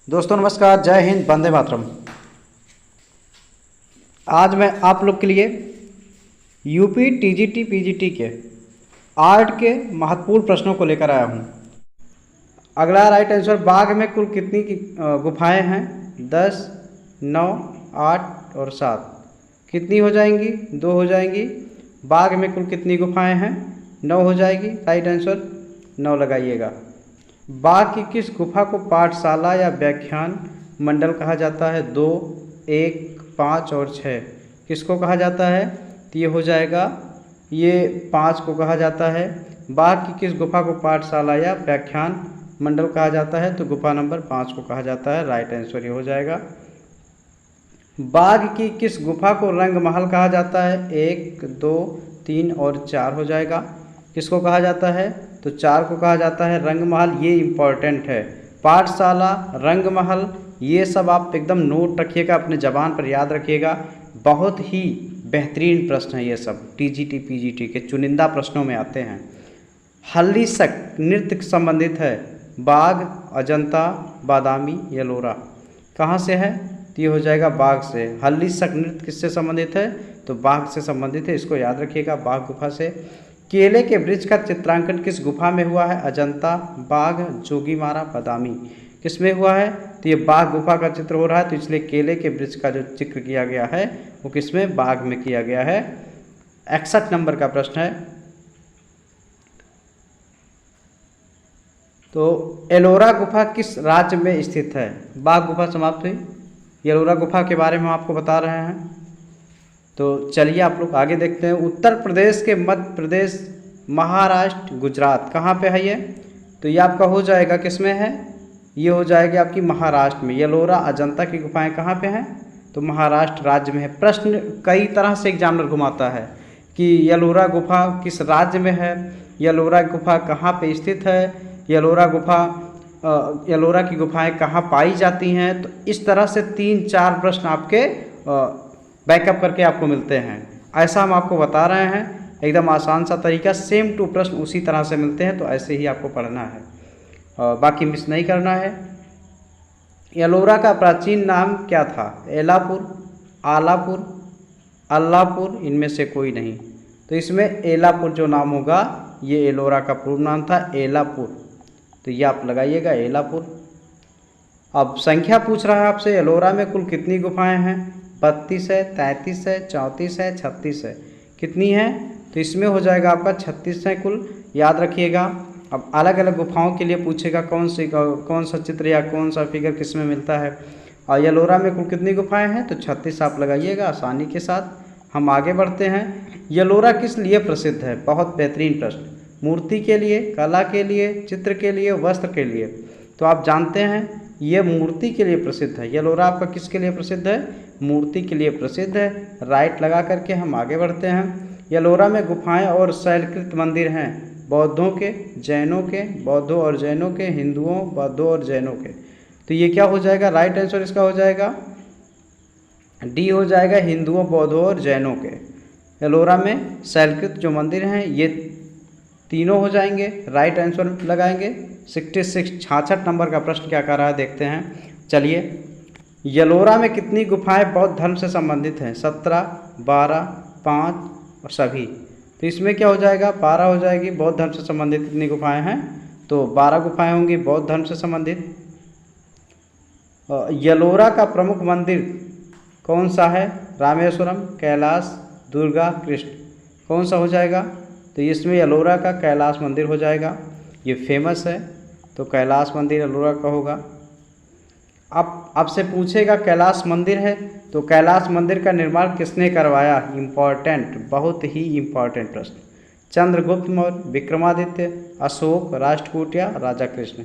दोस्तों नमस्कार, जय हिंद, वंदे मातरम। आज मैं आप लोग के लिए यूपी टीजीटी पीजीटी के आर्ट के महत्वपूर्ण प्रश्नों को लेकर आया हूँ। अगला राइट आंसर, बाघ में कुल कितनी गुफाएं हैं? 10, 9, 8 और 7। कितनी हो जाएंगी? 2 हो जाएंगी। बाघ में कुल कितनी गुफाएं हैं? 9 हो जाएगी। राइट आंसर 9 लगाइएगा। बाघ की किस गुफा को पाठशाला या व्याख्यान मंडल कहा जाता है? 2, 1, 5 और 6। किसको कहा जाता है? तो ये हो जाएगा, ये 5 को कहा जाता है। बाघ की किस गुफा को पाठशाला या व्याख्यान मंडल कहा जाता है? तो गुफा नंबर 5 को कहा जाता है। राइट आंसर ये हो जाएगा। बाघ की किस गुफा को रंगमहल कहा जाता है? 1, 2, 3 और 4 हो जाएगा। किसको कहा जाता है? तो 4 को कहा जाता है रंगमहल। ये इम्पॉर्टेंट है। पाठशाला, रंगमहल, ये सब आप एकदम नोट रखिएगा, अपने ज़बान पर याद रखिएगा। बहुत ही बेहतरीन प्रश्न है ये सब, टीजीटी पीजीटी के चुनिंदा प्रश्नों में आते हैं। हल्लीशक नृत्य संबंधित है बाघ, अजंता, बादामी, एलोरा। कहाँ से है? तो ये हो जाएगा बाघ से। हल्लीशक नृत्य किससे संबंधित है? तो बाघ से संबंधित है। इसको याद रखिएगा, बाघ गुफा से। केले के वृक्ष का चित्रांकन किस गुफा में हुआ है? अजंता, बाघ, जोगीमारा, बादामी। किस में हुआ है? तो ये बाघ गुफा का चित्र हो रहा है, तो इसलिए केले के वृक्ष का जो चित्र किया गया है वो किस में? बाघ में किया गया है। 61 नंबर का प्रश्न है। तो एलोरा गुफा किस राज्य में स्थित है? बाघ गुफा समाप्त हुई। एलोरा गुफा के बारे में हम आपको बता रहे हैं। तो चलिए आप लोग आगे देखते हैं। उत्तर प्रदेश के मध्य प्रदेश, महाराष्ट्र, गुजरात, कहाँ पे है ये? तो ये आपका हो जाएगा, किस में है? ये हो जाएगी आपकी महाराष्ट्र में। एलोरा, अजंता की गुफाएं कहाँ पे हैं? तो महाराष्ट्र राज्य में है। प्रश्न कई तरह से एग्जामिनर घुमाता है कि एलोरा गुफा किस राज्य में है, एलोरा गुफा कहाँ पे स्थित है, एलोरा एलोरा की गुफाएं कहाँ पाई जाती हैं। तो इस तरह से 3-4 प्रश्न आपके बैकअप करके आपको मिलते हैं। ऐसा हम आपको बता रहे हैं, एकदम आसान सा तरीका, सेम टू प्रश्न उसी तरह से मिलते हैं। तो ऐसे ही आपको पढ़ना है, बाकी मिस नहीं करना है। एलोरा का प्राचीन नाम क्या था? एलापुर, आलापुर, अल्लापुर, इनमें से कोई नहीं। तो इसमें एलापुर जो नाम होगा, ये एलोरा का पूर्व नाम था, एलापुर। तो ये आप लगाइएगा, एलापुर। अब संख्या पूछ रहा है आपसे, एलोरा में कुल कितनी गुफाएं हैं? 32 है, 33 है, 34 है, 36 है। कितनी है? तो इसमें हो जाएगा आपका 36 है कुल, याद रखिएगा। अब अलग अलग गुफाओं के लिए पूछेगा कौन सा चित्र या कौन सा फिगर किस में मिलता है। और एलोरा में कुल कितनी गुफाएं हैं? तो 36 आप लगाइएगा आसानी के साथ। हम आगे बढ़ते हैं। एलोरा किस लिए प्रसिद्ध है? बहुत बेहतरीन प्रश्न। मूर्ति के लिए, कला के लिए, चित्र के लिए, वस्त्र के लिए। तो आप जानते हैं ये मूर्ति के लिए प्रसिद्ध है। एलोरा आपका किसके लिए प्रसिद्ध है? मूर्ति के लिए प्रसिद्ध है। राइट लगा करके हम आगे बढ़ते हैं। एलोरा में गुफाएं और शैलकृत मंदिर हैं बौद्धों के, जैनों के, बौद्धों और जैनों के, हिंदुओं, बौद्धों और जैनों के। तो ये क्या हो जाएगा? राइट आंसर इसका हो जाएगा डी हो जाएगा, हिंदुओं, बौद्धों और जैनों के। एलोरा में शैलकृत जो मंदिर हैं ये तीनों हो जाएंगे। राइट आंसर लगाएंगे। 66 नंबर का प्रश्न क्या कर रहा है देखते हैं। चलिए, एलोरा में कितनी गुफाएं बौद्ध धर्म से संबंधित हैं? 17, 12, 5 और सभी। तो इसमें क्या हो जाएगा? 12 हो जाएगी। बौद्ध धर्म से संबंधित कितनी गुफाएं हैं? तो 12 गुफाएं होंगी बौद्ध धर्म से संबंधित। एलोरा का प्रमुख मंदिर कौन सा है? रामेश्वरम, कैलाश, दुर्गा, कृष्ण। कौन सा हो जाएगा? तो इसमें एलोरा का कैलाश मंदिर हो जाएगा। ये फेमस है, तो कैलाश मंदिर एलोरा का होगा। अब आपसे पूछेगा कैलाश मंदिर है, तो कैलाश मंदिर का निर्माण किसने करवाया? इम्पॉर्टेंट, बहुत ही इम्पॉर्टेंट प्रश्न। चंद्रगुप्त मौर्य, विक्रमादित्य, अशोक, राष्ट्रकूट या राजा कृष्ण।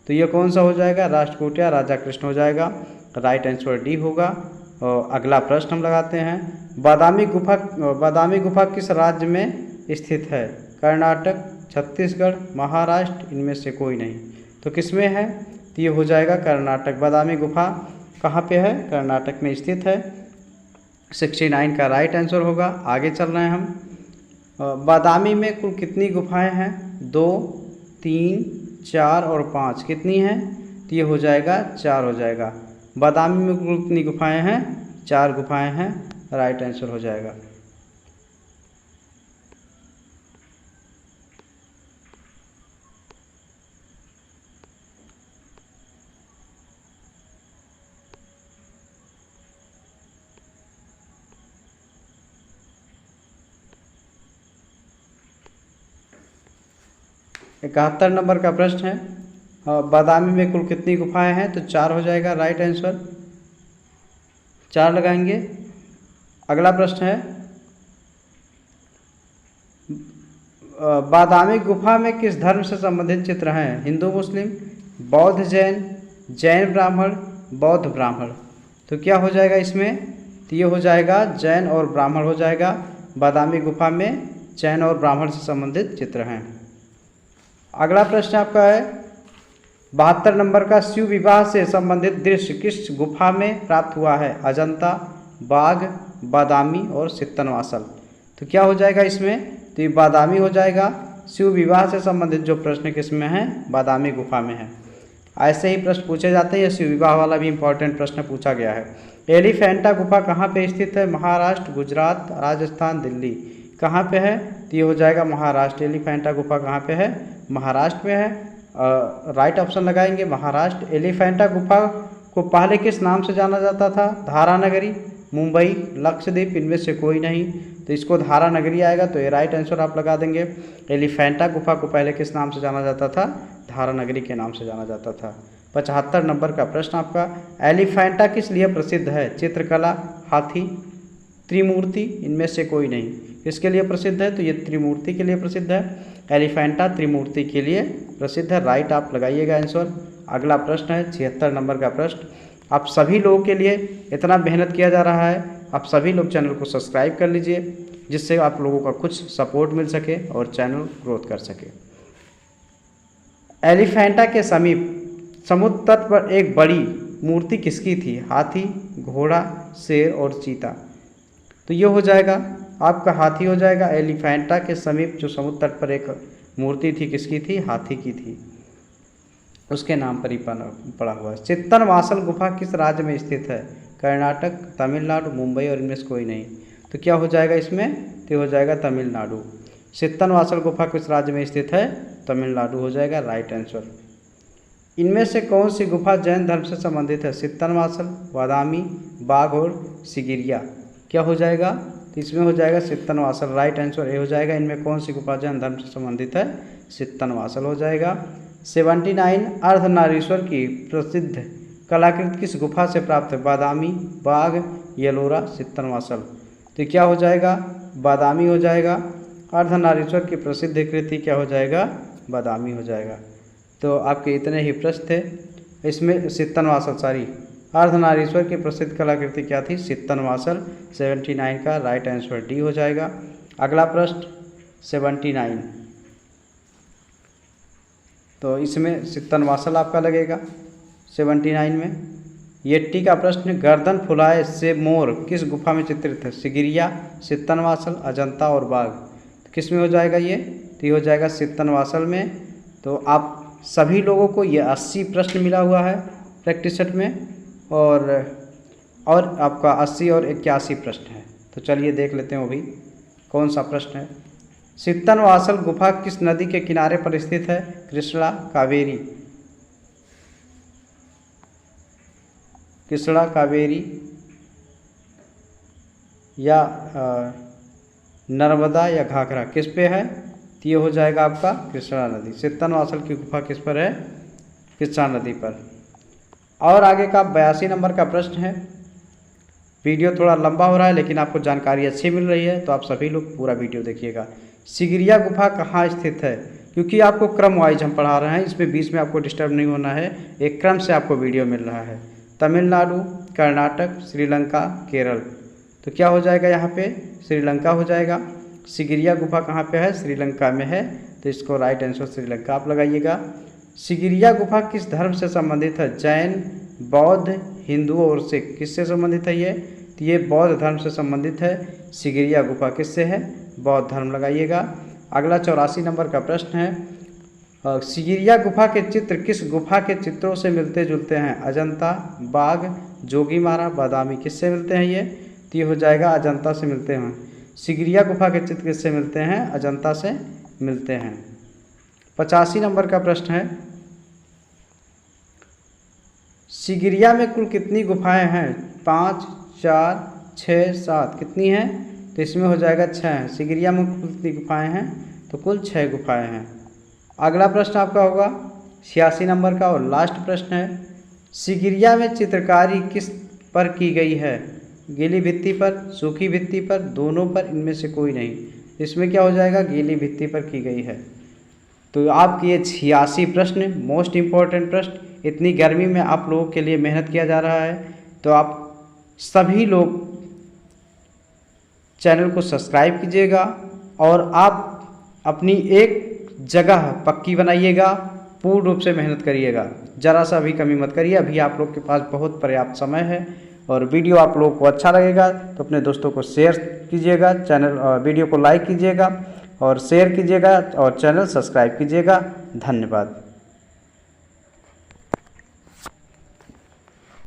तो ये कौन सा हो जाएगा? राष्ट्रकूट या राजा कृष्ण हो जाएगा। राइट आंसर डी होगा। और अगला प्रश्न हम लगाते हैं। बादामी गुफा किस राज्य में स्थित है? कर्नाटक, छत्तीसगढ़, महाराष्ट्र, इनमें से कोई नहीं। तो किस में है? तो ये हो जाएगा कर्नाटक। बादामी गुफा कहाँ पे है? कर्नाटक में स्थित है। 69 का राइट आंसर होगा। आगे चल रहे हैं हम। बादामी में कुल कितनी गुफाएं हैं? 2, 3, 4 और 5। कितनी हैं? तो ये हो जाएगा 4 हो जाएगा। बादामी में कुल कितनी गुफाएं हैं? 4 गुफाएं हैं, राइट आंसर हो जाएगा। इकहत्तर नंबर का प्रश्न है, बादामी में कुल कितनी गुफाएं हैं? तो 4 हो जाएगा, राइट आंसर 4 लगाएंगे। अगला प्रश्न है, बादामी गुफा में किस धर्म से संबंधित चित्र हैं? हिंदू, मुस्लिम, बौद्ध, जैन, जैन ब्राह्मण, बौद्ध ब्राह्मण। तो क्या हो जाएगा इसमें? तो ये हो जाएगा जैन और ब्राह्मण हो जाएगा। बादामी गुफा में जैन और ब्राह्मण से संबंधित चित्र हैं। अगला प्रश्न आपका है, 72 नंबर का, शिव विवाह से संबंधित दृश्य किस गुफा में प्राप्त हुआ है? अजंता, बाघ, बादामी और सित्तनवासल। तो क्या हो जाएगा इसमें? तो ये बादामी हो जाएगा। शिव विवाह से संबंधित जो प्रश्न किसमें है? बादामी गुफा में है। ऐसे ही प्रश्न पूछे जाते हैं, शिव विवाह वाला भी इंपॉर्टेंट प्रश्न पूछा गया है। एलिफेंटा गुफा कहाँ पे स्थित है? महाराष्ट्र, गुजरात, राजस्थान, दिल्ली। कहाँ पे है? तो ये हो जाएगा महाराष्ट्र। एलिफेंटा गुफा कहाँ पे है? महाराष्ट्र में है। राइट ऑप्शन लगाएंगे महाराष्ट्र। एलिफेंटा गुफा को पहले किस नाम से जाना जाता था? धारानगरी, मुंबई, लक्षद्वीप, इनमें से कोई नहीं। तो इसको धारानगरी आएगा, तो ये राइट आंसर आप लगा देंगे। एलिफेंटा गुफा को पहले किस नाम से जाना जाता था? धारानगरी के नाम से जाना जाता था। 75 नंबर का प्रश्न आपका, एलिफेंटा किस लिए प्रसिद्ध है? चित्रकला, हाथी, त्रिमूर्ति, इनमें से कोई नहीं। किसके लिए प्रसिद्ध है? तो ये त्रिमूर्ति के लिए प्रसिद्ध है। एलिफेंटा त्रिमूर्ति के लिए प्रसिद्ध है, राइट आप लगाइएगा आंसर। अगला प्रश्न है 76 नंबर का प्रश्न, आप सभी लोगों के लिए इतना मेहनत किया जा रहा है, आप सभी लोग चैनल को सब्सक्राइब कर लीजिए, जिससे आप लोगों का कुछ सपोर्ट मिल सके और चैनल ग्रोथ कर सके। एलिफेंटा के समीप समुद्र तट पर एक बड़ी मूर्ति किसकी थी? हाथी, घोड़ा, शेर और चीता। तो ये हो जाएगा आपका हाथी हो जाएगा। एलिफेंटा के समीप जो समुद्र तट पर एक मूर्ति थी, किसकी थी? हाथी की थी, उसके नाम पर ही पड़ा हुआ है। सित्तनवासल गुफा किस राज्य में स्थित है? कर्नाटक, तमिलनाडु, मुंबई और इनमें से कोई नहीं। तो क्या हो जाएगा इसमें? तो हो जाएगा तमिलनाडु। सित्तनवासल गुफा किस राज्य में स्थित है? तमिलनाडु हो जाएगा, राइट आंसर। इनमें से कौन सी गुफा जैन धर्म से संबंधित है? सित्तनवासल, बादामी, बाघ और सिगिरिया। क्या हो जाएगा? तो इसमें हो जाएगा सित्तनवासल, राइट आंसर ए हो जाएगा। इनमें कौन सी गुफा जैन धर्म से संबंधित है? सित्तनवासल हो जाएगा। 79 अर्धनारीश्वर की प्रसिद्ध कलाकृति किस गुफा से प्राप्त है? बादामी, बाघ, येलोरा, सित्तनवासल। तो क्या हो जाएगा? बादामी हो जाएगा। अर्धनारीश्वर की प्रसिद्ध कृति क्या हो जाएगा? बादामी हो जाएगा। तो आपके इतने ही प्रश्न थे इसमें। सित्तनवासल अर्धनारीश्वर की प्रसिद्ध कलाकृति क्या थी? सित्तनवासल। 79 का राइट आंसर डी हो जाएगा। अगला प्रश्न 79, तो इसमें सित्तनवासल आपका लगेगा 79 में। येट्टी का प्रश्न, गर्दन फुलाए से मोर किस गुफा में चित्रित है? सिगिरिया, सित्तनवासल, अजंता और बाघ। तो किस में हो जाएगा ये? तो ये हो जाएगा सित्तनवासल में। तो आप सभी लोगों को ये 80 प्रश्न मिला हुआ है प्रैक्टिस सेट में, और आपका 80 और 81 प्रश्न है। तो चलिए देख लेते हैं वो भी कौन सा प्रश्न है। सित्तनवासल गुफा किस नदी के किनारे पर स्थित है? कृष्णा, कावेरी, कृष्णा, कावेरी या नर्मदा या घाघरा, किस पे है? तो ये हो जाएगा आपका कृष्णा नदी। सित्तनवासल की गुफा किस पर है? कृष्णा नदी पर। और आगे का 82 नंबर का प्रश्न है। वीडियो थोड़ा लंबा हो रहा है, लेकिन आपको जानकारी अच्छी मिल रही है, तो आप सभी लोग पूरा वीडियो देखिएगा। सिगिरिया गुफा कहाँ स्थित है? क्योंकि आपको क्रम वाइज हम पढ़ा रहे हैं, इसमें बीच में आपको डिस्टर्ब नहीं होना है, एक क्रम से आपको वीडियो मिल रहा है। तमिलनाडु, कर्नाटक, श्रीलंका, केरल। तो क्या हो जाएगा यहाँ पे? श्रीलंका हो जाएगा। सिगिरिया गुफा कहाँ पे है? श्रीलंका में है, तो इसको राइट आंसर श्रीलंका आप लगाइएगा। सिगिरिया गुफा किस धर्म से संबंधित है? जैन, बौद्ध, हिंदू और सिख। किससे संबंधित है ये? तो ये बौद्ध धर्म से संबंधित है। सिगिरिया गुफा किससे है? बौद्ध धर्म लगाइएगा। अगला 84 नंबर का प्रश्न है। सिगिरिया गुफा के चित्र किस गुफा के चित्रों से मिलते जुलते हैं? अजंता, बाघ, जोगीमारा, बादामी, किससे मिलते हैं ये? तो ये हो जाएगा अजंता से मिलते हैं। सिगिरिया गुफा के चित्र किससे मिलते हैं? अजंता से मिलते हैं। 85 नंबर का प्रश्न है, सिगिरिया में कुल कितनी गुफाएं हैं? 5, 4, 6, 7, कितनी हैं? तो इसमें हो जाएगा 6। सिगिरिया में कुल कितनी गुफाएं हैं? तो कुल 6 गुफाएं हैं। अगला प्रश्न आपका होगा 86 नंबर का और लास्ट प्रश्न है, सिगिरिया में चित्रकारी किस पर की गई है? गीली भित्ति पर, सूखी भित्ति पर, दोनों पर, इनमें से कोई नहीं। इसमें क्या हो जाएगा? गीली भित्ति पर की गई है। तो आपके ये 86 प्रश्न मोस्ट इम्पॉर्टेंट प्रश्न, इतनी गर्मी में आप लोगों के लिए मेहनत किया जा रहा है, तो आप सभी लोग चैनल को सब्सक्राइब कीजिएगा और आप अपनी एक जगह पक्की बनाइएगा, पूर्ण रूप से मेहनत करिएगा, ज़रा सा भी कमी मत करिए। अभी आप लोग के पास बहुत पर्याप्त समय है और वीडियो आप लोगों को अच्छा लगेगा तो अपने दोस्तों को शेयर कीजिएगा, वीडियो को लाइक कीजिएगा और शेयर कीजिएगा और चैनल सब्सक्राइब कीजिएगा। धन्यवाद।